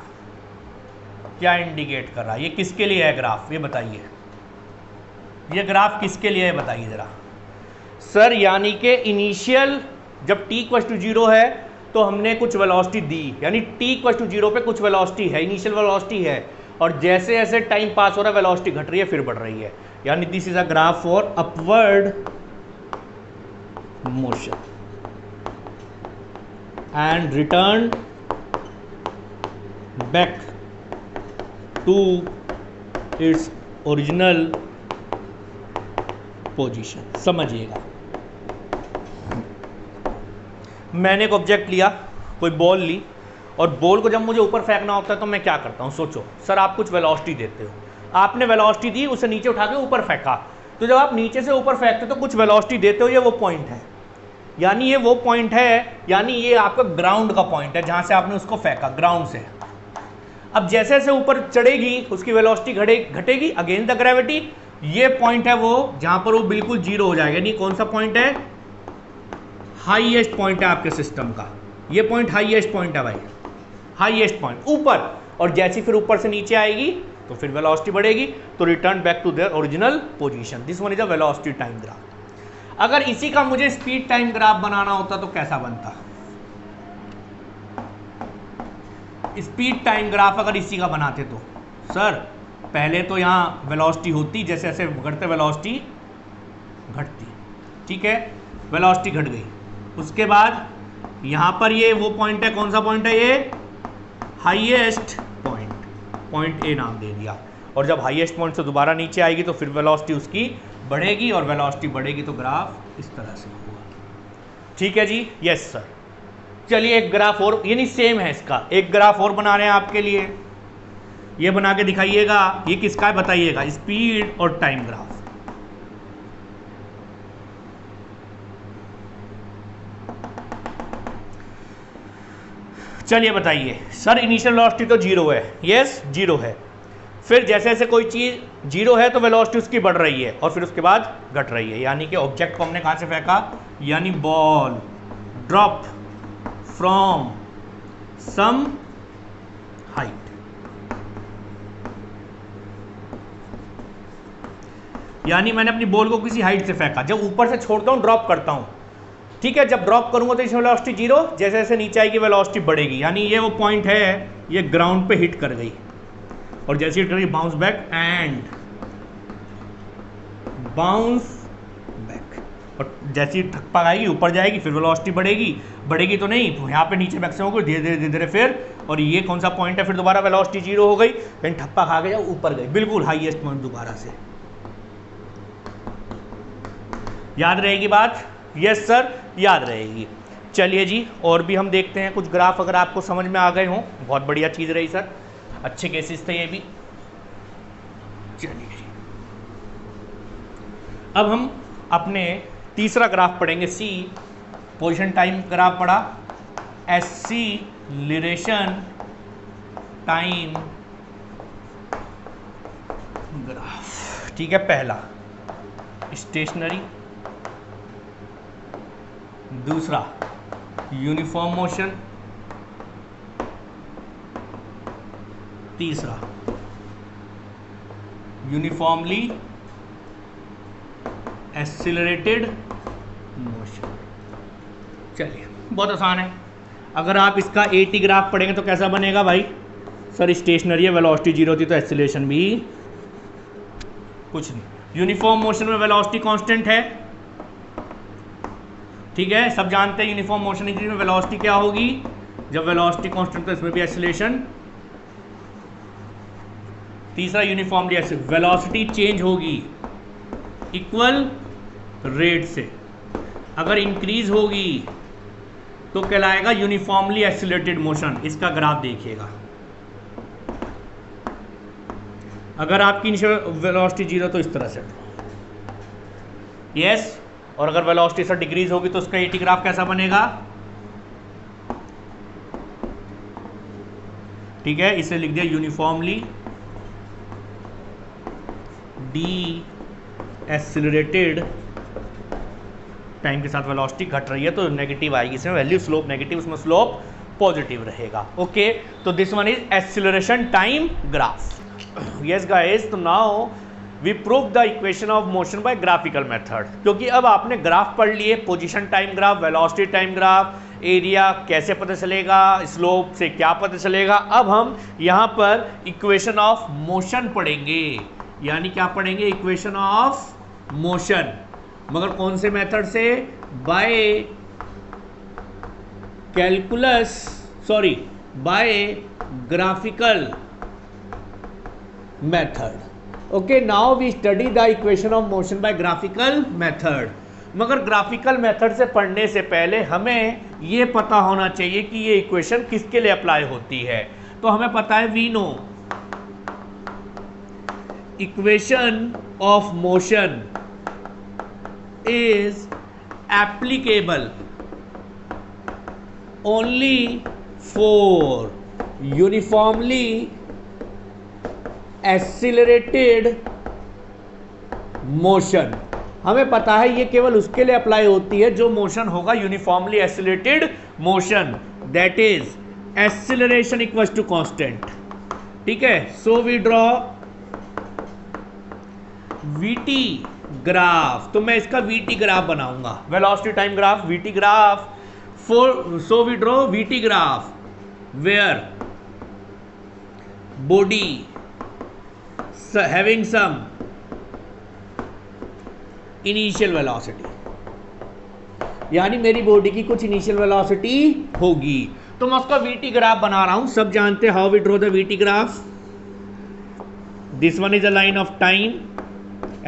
क्या इंडिकेट कर रहा है? ये किसके लिए है ग्राफ, ये बताइए। ये ग्राफ किसके लिए है बताइए जरा सर। यानी कि इनिशियल जब t इक्वल टू 0 है तो हमने कुछ वेलोसिटी दी, यानी t इक्वल टू 0 पे कुछ वेलोसिटी है, इनिशियल वेलोसिटी है, और जैसे जैसे टाइम पास हो रहा है वेलोसिटी घट रही है फिर बढ़ रही है, यानी this is a graph for upward motion and return back to its original position. समझिएगा, मैंने एक ऑब्जेक्ट लिया, कोई बॉल ली, और बॉल को जब मुझे ऊपर फेंकना होता है तो मैं क्या करता हूँ? सोचो सर, आप कुछ वेलोसिटी देते हो, आपने वेलोसिटी दी, उसे नीचे उठा के ऊपर फेंका, तो जब आप नीचे से ऊपर फेंकते हो तो कुछ वेलोसिटी देते हो, ये वो पॉइंट है, यानी ये वो पॉइंट है, यानी ये आपका ग्राउंड का पॉइंट है जहाँ से आपने उसको फेंका, ग्राउंड से। अब जैसे जैसे ऊपर चढ़ेगी उसकी वेलोसिटी घटेगी अगेंस्ट द ग्रेविटी। ये पॉइंट है वो जहां पर वो बिल्कुल जीरो हो जाएगा। नहीं, कौन सा पॉइंट है? हाईएस्ट पॉइंट है आपके सिस्टम का। ये पॉइंट हाईएस्ट पॉइंट है भाई, हाईएस्ट पॉइंट ऊपर। और जैसी फिर ऊपर से नीचे आएगी तो फिर वेलोसिटी बढ़ेगी, तो return back to their original position. This one is a velocity time graph. अगर इसी का मुझे स्पीड टाइम ग्राफ बनाना होता तो कैसा बनता? स्पीड टाइम ग्राफ अगर इसी का बनाते तो सर पहले तो यहाँ वेलोसिटी होती, जैसे जैसे घटते वेलोसिटी घटती, ठीक है, वेलोसिटी घट गई। उसके बाद यहाँ पर ये वो पॉइंट है, कौन सा पॉइंट है? ये हाईएस्ट पॉइंट, पॉइंट ए नाम दे दिया। और जब हाईएस्ट पॉइंट से दोबारा नीचे आएगी तो फिर वेलोसिटी उसकी बढ़ेगी, और वेलोसिटी बढ़ेगी तो ग्राफ इस तरह से होगा। ठीक है जी, यस सर। चलिए एक ग्राफ और, यानी सेम है इसका, एक ग्राफ और बना रहे हैं आपके लिए। ये बना के दिखाइएगा। ये किसका है बताइएगा? स्पीड और टाइम ग्राफ। चलिए बताइए सर, इनिशियल वेलोसिटी तो जीरो है। यस, जीरो है। फिर जैसे जैसे कोई चीज़ जीरो है तो वेलोसिटी उसकी बढ़ रही है और फिर उसके बाद घट रही है। यानी कि ऑब्जेक्ट को हमने कहाँ से फेंका? यानी ball drop from some height. यानी मैंने अपनी बॉल को किसी हाइट से फेंका, जब ऊपर से छोड़ता हूँ ड्रॉप करता हूँ, ठीक है। जब ड्रॉप करूंगा तो इसमें वेलोसिटी जीरो, जैसे जैसे नीचे आएगी वेलोसिटी बढ़ेगी। यानी ये वो पॉइंट है, ये ग्राउंड पे हिट कर गई और जैसे हिट कर गई bounce back and bounce back, और जैसी ठप्पा आएगी ऊपर जाएगी, फिर वेलोसिटी बढ़ेगी तो नहीं, यहाँ पे नीचे मैक्सिमम होगी, धीरे धीरे धीरे धीरे फिर, और ये कौन सा पॉइंट है? फिर दोबारा वेलोसिटी जीरो हो गई, कहीं ठप्पा खा गया, ऊपर गई, बिल्कुल हाईएस्ट पॉइंट दोबारा से। याद रहेगी बात? यस सर, याद रहेगी। चलिए जी, और भी हम देखते हैं कुछ ग्राफ, अगर आपको समझ में आ गए हों। बहुत बढ़िया चीज़ रही सर, अच्छे केसेस थे ये भी। चलिए जी, अब हम अपने तीसरा ग्राफ पढ़ेंगे। सी पोजीशन टाइम ग्राफ पढ़ा, एक्सीलरेशन टाइम ग्राफ। ठीक है, पहला स्टेशनरी, दूसरा यूनिफॉर्म मोशन, तीसरा यूनिफॉर्मली एक्सीलरेटेड मोशन। चलिए, बहुत आसान है। अगर आप इसका एटी ग्राफ पढ़ेंगे तो कैसा बनेगा भाई? सर स्टेशनरी है, वेलोसिटी जीरो थी तो एक्सीलरेशन भी कुछ नहीं। यूनिफॉर्म मोशन में वेलोसिटी कांस्टेंट है, ठीक है, सब जानते हैं। यूनिफॉर्म मोशन में वेलोसिटी क्या होगी? जब वेलोसिटी कांस्टेंट तो इसमें भी एक्सीलरेशन। तीसरा यूनिफॉर्मली वेलोसिटी चेंज होगी इक्वल रेट से। अगर इंक्रीज होगी तो कहलाएगा यूनिफॉर्मली एक्सीलरेटेड मोशन। इसका ग्राफ देखिएगा। अगर आपकी वेलोसिटी जीरो तो इस तरह से, यस। और अगर वेलोसिटी से डिक्रीज होगी तो उसका एटी ग्राफ कैसा बनेगा? ठीक है, इसे लिख दिया यूनिफॉर्मली डी एक्सीलरेटेड। टाइम के साथ वेलोसिटी घट रही है तो नेगेटिव आएगी इसमें वैल्यू, स्लोप नेगेटिव, उसमें स्लोप पॉजिटिव रहेगा। ओके, तो this one is acceleration time graph. Yes guys, तो now we prove the equation of motion by graphical method. क्योंकि अब आपने ग्राफ पढ़ लिए, position time graph, velocity time graph, area कैसे पता चलेगा, स्लोप से क्या पता चलेगा। अब हम यहाँ पर इक्वेशन ऑफ मोशन पढ़ेंगे। यानी क्या पढ़ेंगे? इक्वेशन ऑफ मोशन, मगर कौन से मेथड से? By calculus, sorry, by graphical method. Okay, now we study the equation of motion by graphical method. मगर ग्राफिकल मेथड से पढ़ने से पहले हमें ये पता होना चाहिए कि ये इक्वेशन किसके लिए अप्लाई होती है। तो हमें पता है, we know equation of motion is applicable only for uniformly accelerated motion. हमें पता है ये केवल उसके लिए अप्लाई होती है जो मोशन होगा uniformly accelerated motion, that is acceleration equals to constant. ठीक है, so we draw VT graph. तो मैं इसका वीटी ग्राफ बनाऊंगा, velocity time graph, VT graph for, so we draw VT graph where body having some initial velocity, यानी मेरी body की कुछ इनिशियल वेलोसिटी होगी। तो मैं उसका वीटी ग्राफ बना रहा हूं। सब जानते हैं how we draw the VT graph. This one is a line of time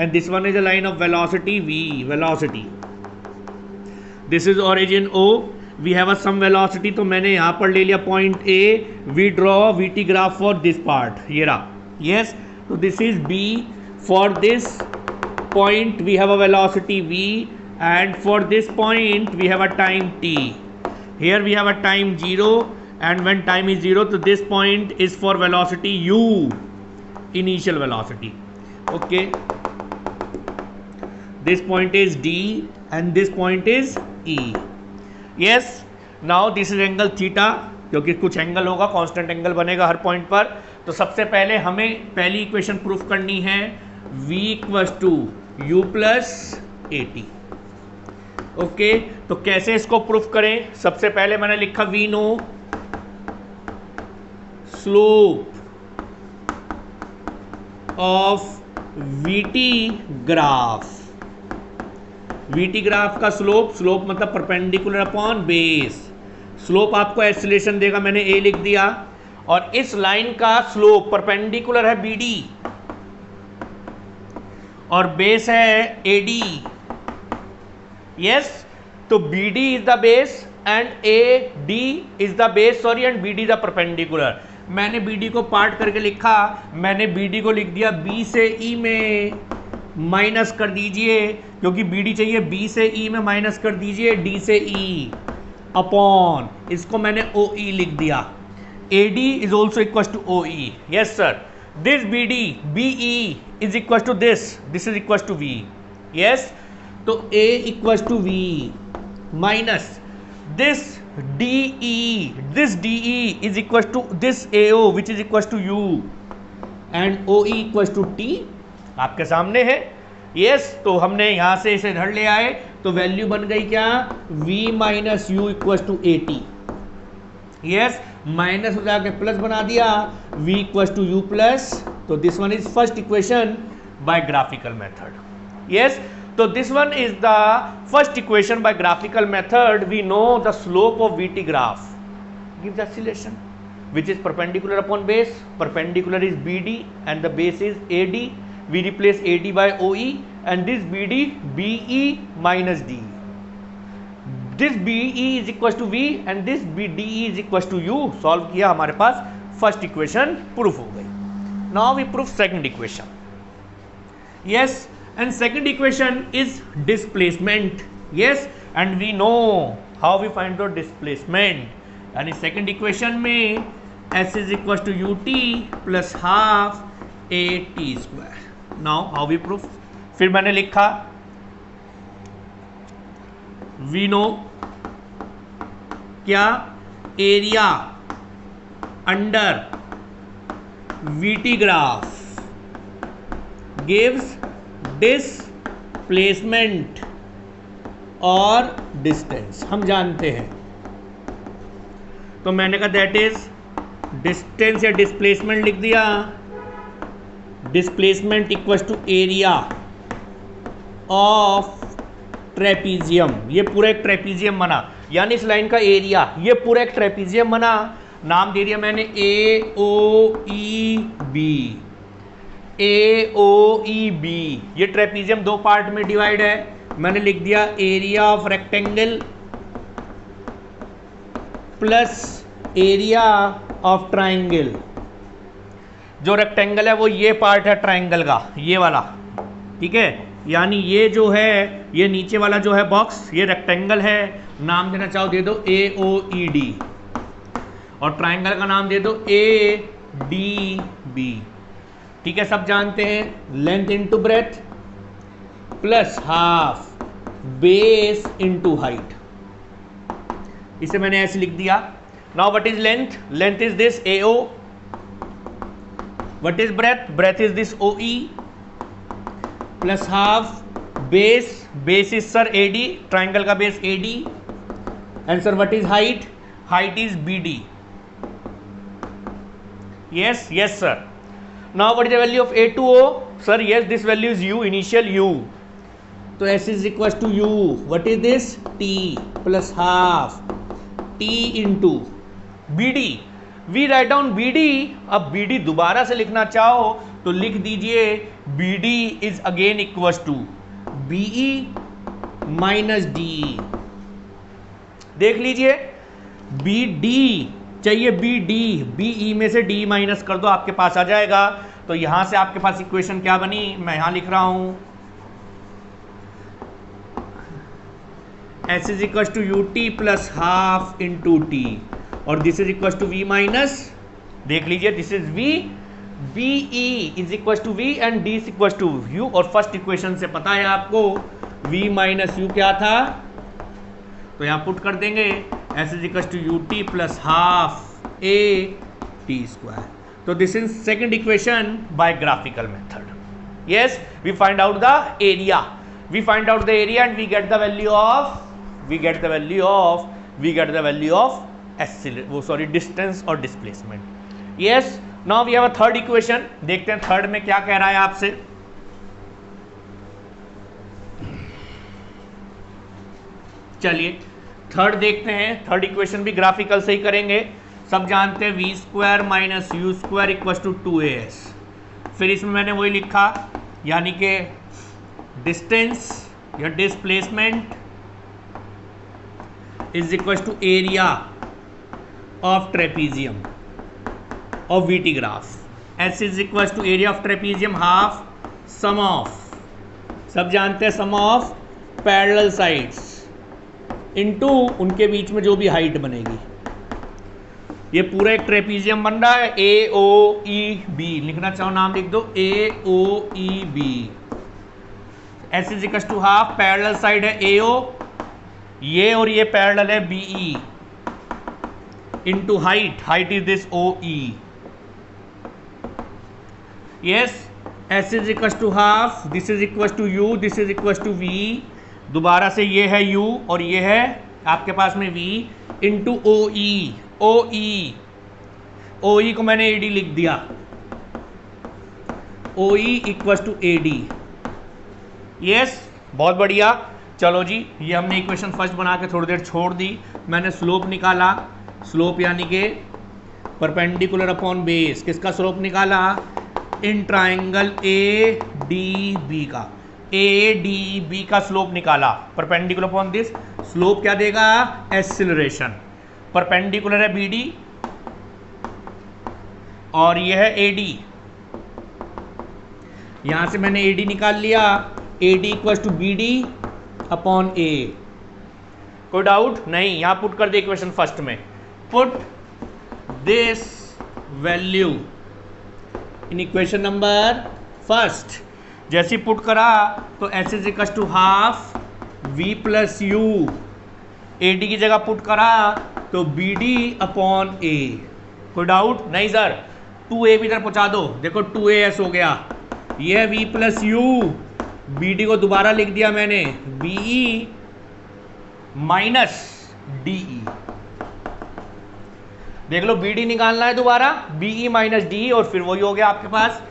and this one is a line of velocity v, velocity. This is origin O, we have a some velocity, तो मैंने यहाँ पर ले लिया point A, we draw VT graph for this part, ये रहा, yes, तो this is B, for this point we have a velocity v, and for this point we have a time t, here we have a time 0, and when time is 0, so this point is for velocity u, initial velocity, okay. This point is D and this point is E. Yes. Now this is angle theta, क्योंकि कुछ angle होगा, constant angle बनेगा हर point पर। तो सबसे पहले हमें पहली इक्वेशन प्रूफ करनी है, V equals to U plus AT। ओके, तो कैसे इसको प्रूफ करें? सबसे पहले मैंने लिखा V know slope of VT graph. VT graph का स्लोप, स्लोप मतलब परपेंडिकुलर अपॉन बेस। स्लोप आपको एक्सीलरेशन देगा, मैंने ए लिख दिया, और इस लाइन का स्लोप परपेंडिकुलर है बीडी और बेस है एडी। यस, तो BD is the base and A D is the base, sorry, and BD is the perpendicular. मैंने बीडी को पार्ट करके लिखा, मैंने बीडी को लिख दिया बी से ई में, माइनस कर दीजिए, क्योंकि बीडी चाहिए, बी से ई में माइनस कर दीजिए डी से ई अपॉन, इसको मैंने ओ ई लिख दिया। A D is also equal to O E. Yes sir, this B D B E is equal to this is equal to V. Yes, तो A equal to V minus this D E is equal to this A O which is equal to U, and O E equal to T आपके सामने है। Yes, तो हमने यहां से इसे इधर ले आए, तो वैल्यू बन गई क्या, v minus U equal to A T. Yes, minus हो जाके प्लस बना दिया, v equal to U plus. तो this one is first equation by graphical method. Yes, तो this one is the first equation by graphical method. We know the slope of VT graph gives acceleration which is perpendicular upon base. Perpendicular is BD and the base is AD. We replace AD by OE and this BD BE minus D. This BE is equals to V and this BDE is equals to U. Solve किया, हमारे पास first equation proof हो गई. Now we prove second equation. Yes, and second equation is displacement. Yes, and we know how we find the displacement. यानी second equation में s is equal to u t plus half a t square. Now how we proof, फिर मैंने लिखा we know क्या, area under VT graph gives displacement और distance, हम जानते हैं। तो मैंने कहा दैट इज डिस्टेंस या डिस्प्लेसमेंट लिख दिया, displacement equal to area of trapezium. ये पूरा एक ट्रेपीजियम बना, यानी इस लाइन का एरिया, ये पूरा एक ट्रेपीजियम बना। नाम दे दिया मैंने ए ओ ई बी, ए ओ ई बी। ये ट्रेपीजियम दो पार्ट में डिवाइड है, मैंने लिख दिया area of rectangle plus area of triangle. जो रेक्टेंगल है वो ये पार्ट है ट्राइंगल का, ये वाला, ठीक है। यानी ये जो है, ये नीचे वाला जो है बॉक्स, ये रेक्टेंगल है, नाम देना चाहो दे दो ए ओ ई डी, और ट्राइंगल का नाम दे दो ए डी बी, ठीक है, सब जानते हैं length into breadth plus half base into height, इसे मैंने ऐसे लिख दिया. Now what is length? Length is this AO. What is breadth? Breadth is this OE plus half base. Base is sir AD, triangle का base AD. And sir what is height? Height is BD. yes yes sir. Now what is the value of A2O? Sir, yes, this value is U, initial U. तो S is equals to U. What is this? T plus half T into BD. We write down BD. अब BD दोबारा से लिखना चाहो तो लिख दीजिए BD is again equals to BE minus DE. देख लीजिए BD चाहिए BD, BE में से D माइनस कर दो, आपके पास आ जाएगा. तो यहां से आपके पास इक्वेशन क्या बनी, मैं यहां लिख रहा हूं S is equals to UT plus half into T और this is equals to V minus, देख लीजिए this is V, BE is equals to V and D is equals to U. और फर्स्ट इक्वेशन से पता है आपको V minus U क्या था, तो यहां पुट कर देंगे S is equals to UT plus half A T square. So this is second equation by graphical method. Yes, we find out the area. We find out the area and we get the value of distance or displacement. Yes, now we have a third equation. देखते हैं third में क्या कह रहा है आपसे. चलिए third देखते हैं. थर्ड इक्वेशन भी ग्राफिकल से ही करेंगे. सब जानते हैं V square minus U square equals to 2AS. फिर इसमें मैंने वही लिखा, यानी कि डिस्टेंस या displacement is equals to area of trapezium of VT graph. S is equals to area of trapezium half sum of, सब जानते हैं sum of parallel sides into उनके बीच में जो भी हाइट बनेगी. ये पूरा एक ट्रेपीजियम बन रहा है AOEB, लिखना चाहो नाम लिख दो AOEB. S is equals to half, parallel side है AO, ये और ये पैरेलल है BE into height, height is this OE. Yes, S is equals to half, this is equals to U, this is equals to V. दोबारा से ये है U और ये है आपके पास में V इंटू OE को मैंने AD लिख दिया, OE equals to AD. Yes, बहुत बढ़िया. चलो जी, ये हमने इक्वेशन फर्स्ट बना के थोड़ी देर छोड़ दी. मैंने स्लोप निकाला, स्लोप यानी कि परपेंडिकुलर अपॉन बेस. किसका स्लोप निकाला? इन ट्राइंगल ADB का, ADB का स्लोप निकाला. परपेंडिकुलर अपॉन दिस स्लोप क्या देगा? एक्सीलरेशन. परपेंडिकुलर है BD और ये है AD. यहां से मैंने AD निकाल लिया, AD equals to BD upon A. कोई डाउट नहीं? यहां पुट कर दे इक्वेशन फर्स्ट में. Put this value in equation number first. जैसे पुट करा तो S इज इक्वल्स टू हाफ V प्लस U. AD की जगह पुट करा तो BD अपॉन A. कोई डाउट नहीं सर? 2A भी इधर पहुंचा दो, देखो 2AS हो गया. ये है V प्लस U, BD को दोबारा लिख दिया मैंने BE माइनस DE. देख लो BD निकालना है दोबारा, BE माइनस DE और फिर वही हो गया आपके पास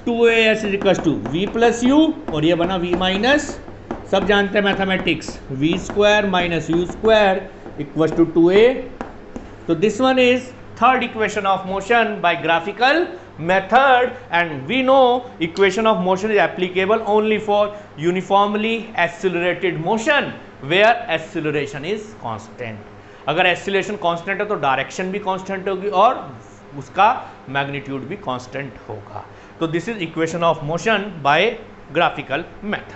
2AS is equal to V plus U और ये बना V माइनस, सब जानते हैं mathematics, V square minus U square equal to 2A. तो this one is third equation of motion by graphical method, and we know equation of motion is applicable only for uniformly accelerated motion where acceleration is constant. अगर acceleration constant है तो direction भी constant होगी और उसका magnitude भी constant होगा. तो this is equation of motion by graphical method.